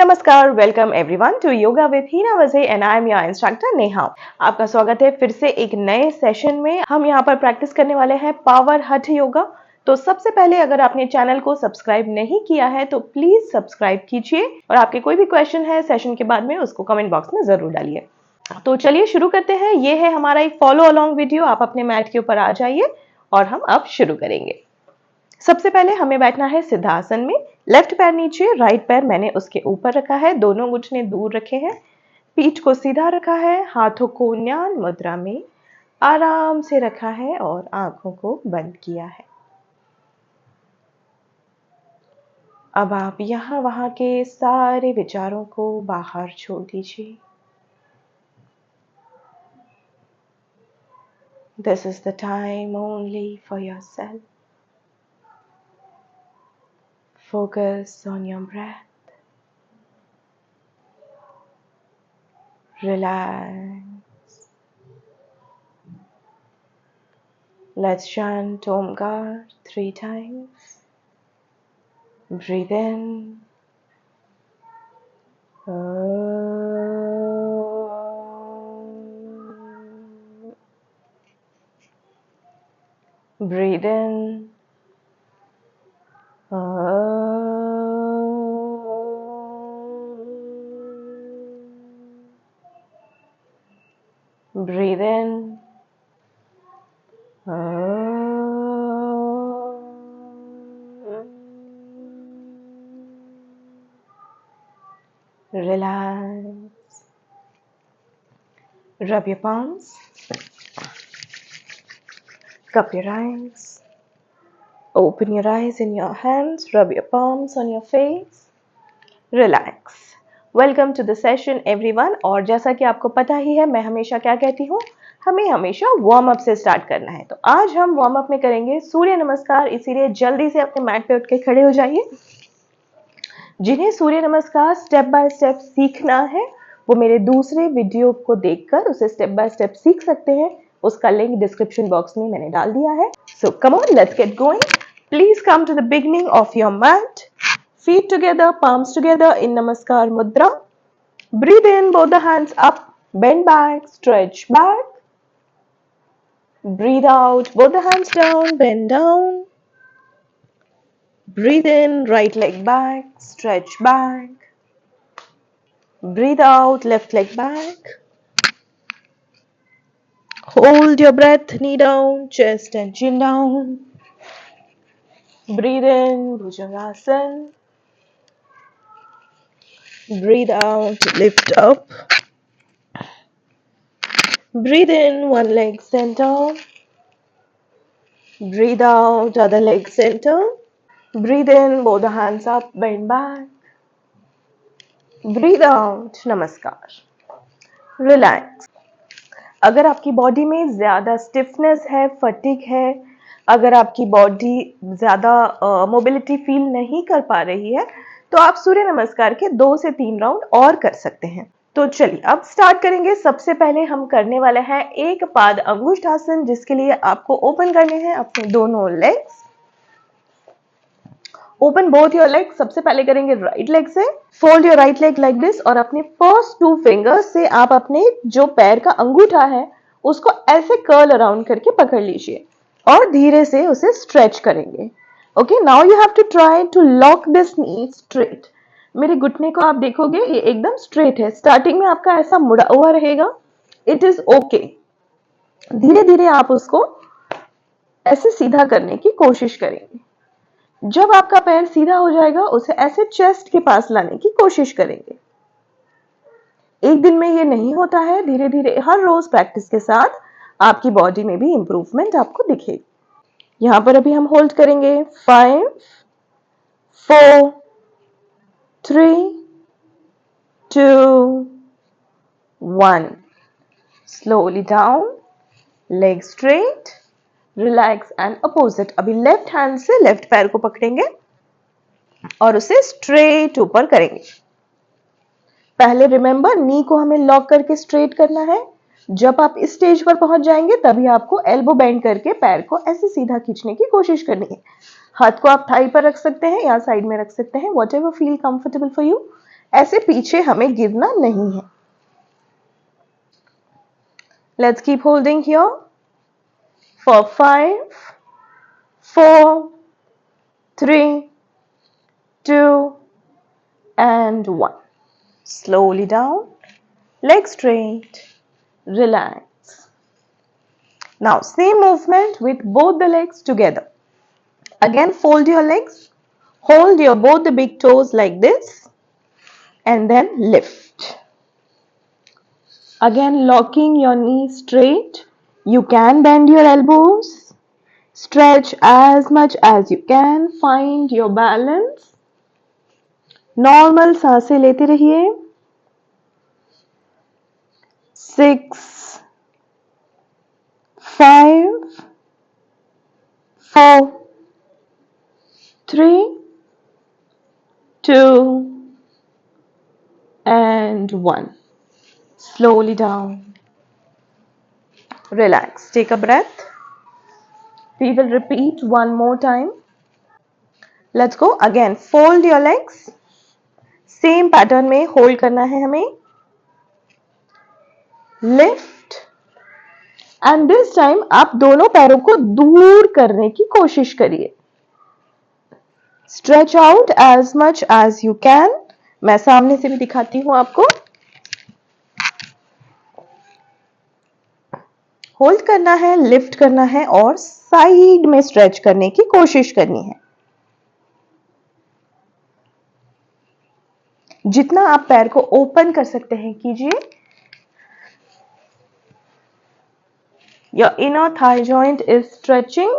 नमस्कार, welcome everyone to yoga with Heena Waje and I am your instructor Neha. आपका स्वागत है फिर से एक नए सेशन में। हम यहाँ पर प्रैक्टिस करने वाले हैं पावर हठ योगा। तो सबसे पहले अगर आपने चैनल को सब्सक्राइब नहीं किया है तो प्लीज सब्सक्राइब कीजिए और आपके कोई भी क्वेश्चन है सेशन के बाद में उसको कमेंट बॉक्स में जरूर डालिए। तो चलिए शुरू करते हैं। ये है हमारा एक फॉलो अलोंग वीडियो। आप अपने मैट के ऊपर आ जाइए और हम अब शुरू करेंगे। सबसे पहले हमें बैठना है सिद्धासन में। लेफ्ट पैर नीचे, राइट पैर मैंने उसके ऊपर रखा है, दोनों घुटने दूर रखे हैं, पीठ को सीधा रखा है, हाथों को ज्ञान मुद्रा में आराम से रखा है और आंखों को बंद किया है। अब आप यहाँ वहां के सारे विचारों को बाहर छोड़ दीजिए। This is the time only for yourself. Focus on your breath. Relax. Let's chant Omkar 3 times. Breathe in. Breathe in. Breathe in. Relax. Rub your palms. Cup your eyes. Open your eyes in your hands. Rub your palms on your face. Relax. Welcome to the session everyone. और जैसा कि आपको पता ही है, मैं हमेशा क्या कहती हूँ, हमें हमेशा वार्म अप से स्टार्ट करना है। तो आज हम वार्म अप में करेंगे सूर्य नमस्कार, इसीलिए जल्दी से अपने मैट पे उठ के खड़े हो जाइए। जिन्हें सूर्य नमस्कार स्टेप बाय स्टेप सीखना है वो मेरे दूसरे वीडियो को देखकर उसे स्टेप बाय स्टेप सीख सकते हैं। उसका लिंक डिस्क्रिप्शन बॉक्स में मैंने डाल दिया है। So come on, let's get going. Please come to the beginning of your mat. Feet together, palms together in Namaskar Mudra. Breathe in, both the hands up, bend back, stretch back. Breathe out, both the hands down, bend down. Breathe in, right leg back, stretch back. Breathe out, left leg back. Hold your breath, knee down, chest and chin down. Breathe in, Bhujangasana. Breathe out, lift up. Breathe in, one leg center. Breathe out, other leg center. Breathe in, both the hands up, bend back. Breathe out, namaskar. Relax. अगर आपकी body में ज्यादा stiffness है, fatigue है, अगर आपकी body ज्यादा mobility feel नहीं कर पा रही है तो आप सूर्य नमस्कार के 2 से 3 राउंड और कर सकते हैं। तो चलिए अब स्टार्ट करेंगे। सबसे पहले हम करने वाले हैं एक पाद अंगुष्ठासन, जिसके लिए आपको ओपन करने हैं अपने दोनों legs. Open both your legs. सबसे पहले करेंगे राइट लेग से। Fold your right leg like this और अपने फर्स्ट 2 फिंगर्स से आप अपने जो पैर का अंगूठा है उसको ऐसे कर्ल अराउंड करके पकड़ लीजिए और धीरे से उसे स्ट्रेच करेंगे। Okay, now you have to try to lock this knee straight. मेरे घुटने को आप देखोगे ये एकदम स्ट्रेट है। स्टार्टिंग में आपका ऐसा मुड़ा हुआ रहेगा, इट इज ओके। धीरे धीरे आप उसको ऐसे सीधा करने की कोशिश करेंगे। जब आपका पैर सीधा हो जाएगा उसे ऐसे चेस्ट के पास लाने की कोशिश करेंगे। एक दिन में ये नहीं होता है, धीरे धीरे हर रोज प्रैक्टिस के साथ आपकी बॉडी में भी इंप्रूवमेंट आपको दिखेगी। यहां पर अभी हम होल्ड करेंगे 5 4 3 2 1। Slowly down, leg straight, relax and opposite. अभी लेफ्ट हैंड से लेफ्ट पैर को पकड़ेंगे और उसे स्ट्रेट ऊपर करेंगे। पहले रिमेंबर, नी को हमें लॉक करके स्ट्रेट करना है। जब आप इस स्टेज पर पहुंच जाएंगे तभी आपको एल्बो बेंड करके पैर को ऐसे सीधा खींचने की कोशिश करनी है। हाथ को आप थाई पर रख सकते हैं या साइड में रख सकते हैं, whatever feel comfortable for you. ऐसे पीछे हमें गिरना नहीं है। Let's keep holding here for 5, 4, 3, 2, and 1. Slowly down, legs straight, relax. Now same movement with both the legs together. Again fold your legs, hold your both the big toes like this, and then lift. Again locking your knees straight. You can bend your elbows. Stretch as much as you can. Find your balance. Normal सांसें लेते रहिए। 6, 5, 4, 3, 2, and 1. Slowly down. Relax. Take a breath. We will repeat one more time. Let's go. Again, fold your legs. Same pattern में hold करना है हमें। Lift and this time आप दोनों पैरों को दूर करने की कोशिश करिए। Stretch out as much as you can. मैं सामने से भी दिखाती हूं आपको। होल्ड करना है, लिफ्ट करना है और साइड में स्ट्रेच करने की कोशिश करनी है। जितना आप पैर को ओपन कर सकते हैं कीजिए। Your inner thigh joint is stretching.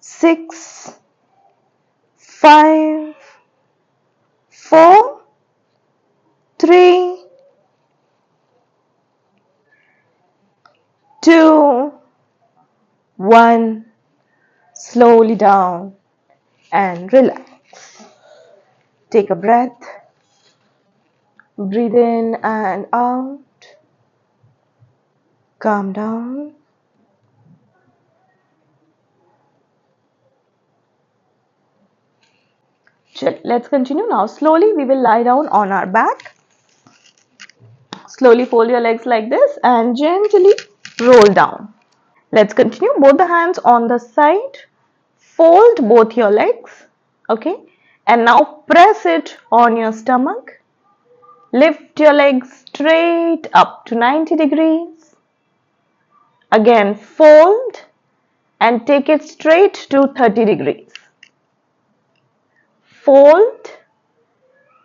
Six, 5, 4, 3, 2, 1. Slowly down and relax. Take a breath. Breathe in and out. Calm down. Let's continue now. Slowly we will lie down on our back. Slowly fold your legs like this and gently roll down. Let's continue. Both the hands on the side. Fold both your legs. Okay. And now press it on your stomach. Lift your legs straight up to 90 degrees. Again, fold and take it straight to 30 degrees. Fold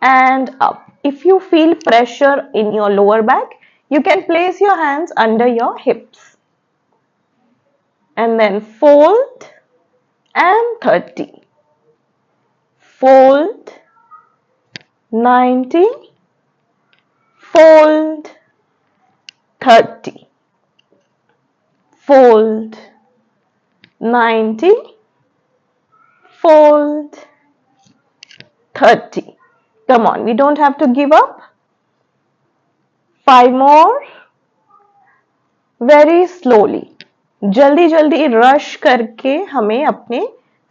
and up. If you feel pressure in your lower back, you can place your hands under your hips. And then fold and 30. Fold, 90. Fold, 30. Fold, 90. Fold, 30. Come on, we don't have to give up. 5 more. Very slowly. जल्दी जल्दी rush करके हमें अपने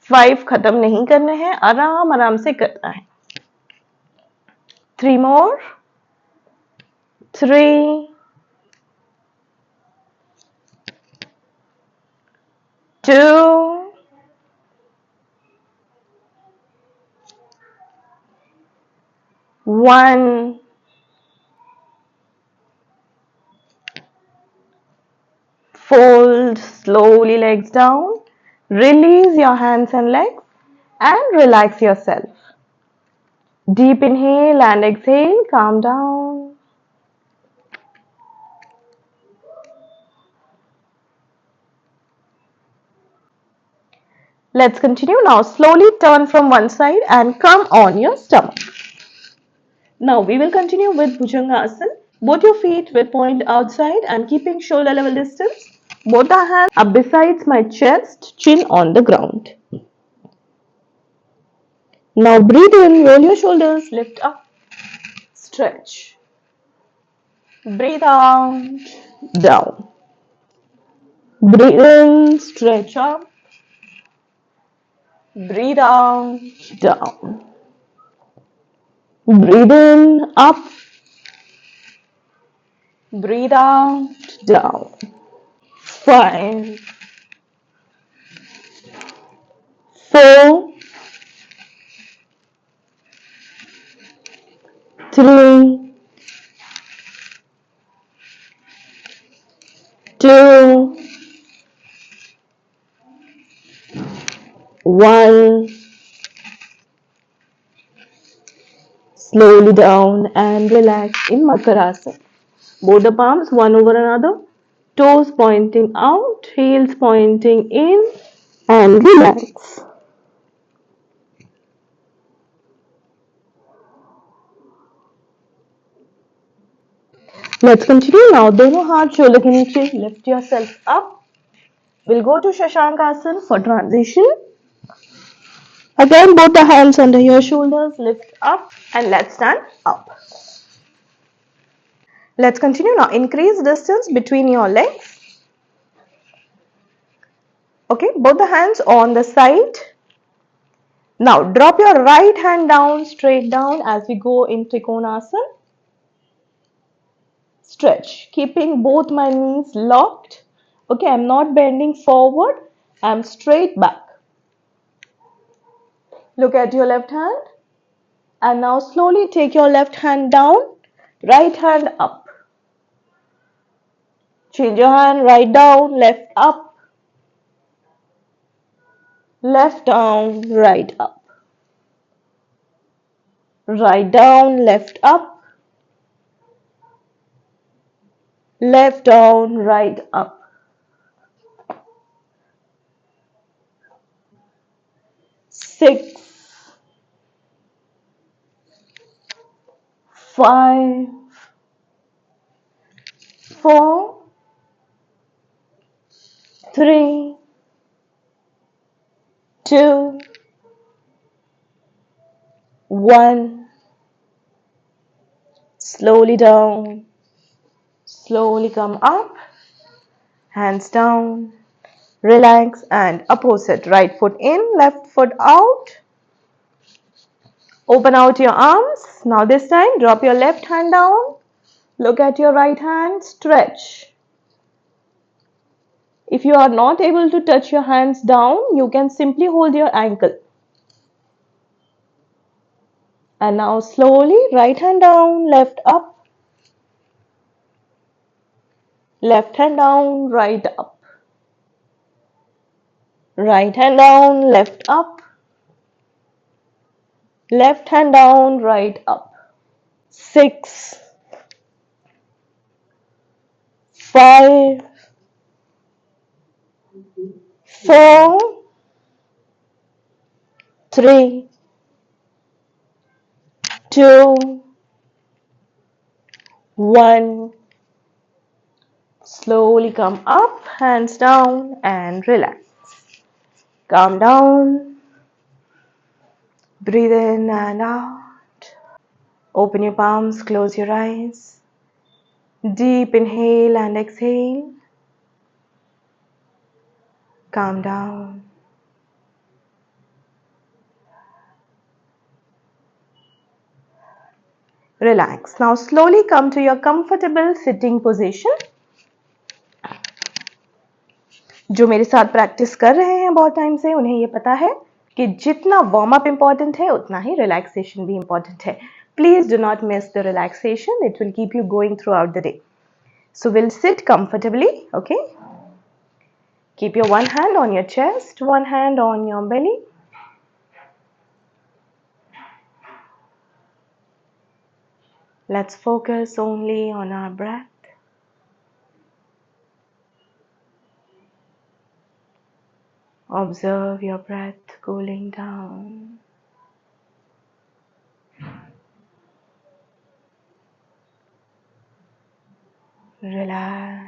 5 खत्म नहीं करने हैं, आराम आराम से करना है। 3 more. 3, 2, 1. Fold slowly legs down. Release your hands and legs and relax yourself. Deep inhale and exhale. Calm down. Let's continue now. Slowly turn from one side and come on your stomach. Now we will continue with Bhujangasana. Both your feet will point outside and keeping shoulder level distance. Both the hands up besides my chest, chin on the ground. Now breathe in, roll your shoulders, lift up, stretch. Breathe out, down. Breathe in, stretch up. Breathe out, down. Breathe in, up. Breathe out, down. 5, 4, 3, 2, 1. Slowly down and relax in Makarasana. Both the palms one over another, toes pointing out, heels pointing in, and relax. Let's continue now. दोनों हाथ shoulder के नीचे. Lift yourself up. We'll go to Shashankasana for transition. Again, both the hands under your shoulders. Lift up and let's stand up. Let's continue now. Increase distance between your legs. Okay, both the hands on the side. Now drop your right hand down, straight down as we go in Trikonasana. Stretch, keeping both my knees locked. Okay, I'm not bending forward. I'm straight back. Look at your left hand. And now slowly take your left hand down, right hand up. Change your hand, right down, left up. Left down, right up. Right down, left up. Left down, right up. 6, 5, 4, 3, 2, 1. Slowly down. Slowly come up. Hands down. Relax and opposite. Right foot in, left foot out. Open out your arms. Now this time, drop your left hand down. Look at your right hand. Stretch. If you are not able to touch your hands down, you can simply hold your ankle. And now slowly, right hand down, left up. Left hand down, right up. Right hand down, left up. Left hand down, right up. 6, 5, 4, 3, 2, 1. Slowly come up, hands down and relax. Calm down. Breathe in and out. Open your palms, close your eyes. Deep inhale and exhale. Calm down. Relax. Now slowly come to your comfortable sitting position. जो मेरे साथ practice कर रहे हैं बहुत time से उन्हें ये पता है कि जितना वार्म अप इम्पॉर्टेंट है उतना ही रिलैक्सेशन भी इम्पॉर्टेंट है. Please do not miss the relaxation. It will keep you going throughout the day. So we'll sit comfortably, okay? Keep your one hand on your chest, one hand on your belly. Let's focus only on our breath. Observe your breath cooling down. Relax.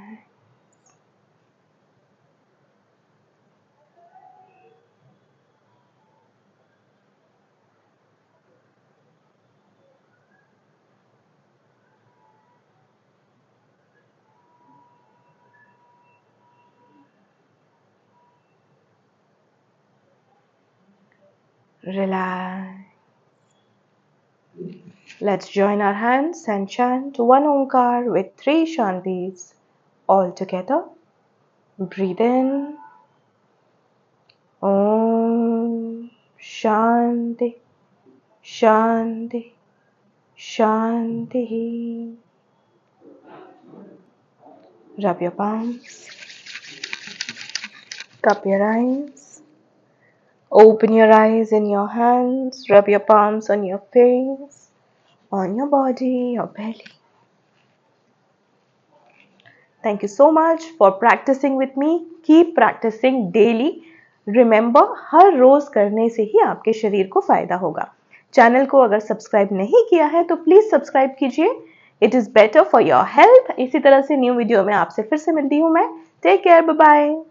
Relax. Let's join our hands and chant one Omkar with 3 Shantis. All together. Breathe in. Om Shanti Shanti Shanti. Rub your palms. Cup your eyes. Open your eyes in your hands. Rub your palms on your face, on your body, your belly. Thank you so much for practicing with me. Keep practicing daily. Remember, हर रोज करने से ही आपके शरीर को फायदा होगा. Channel को अगर subscribe नहीं किया है तो प्लीज सब्सक्राइब कीजिए. It is better for your health. इसी तरह से न्यू वीडियो में आपसे फिर से मिलती हूँ मैं. Take care. Bye bye.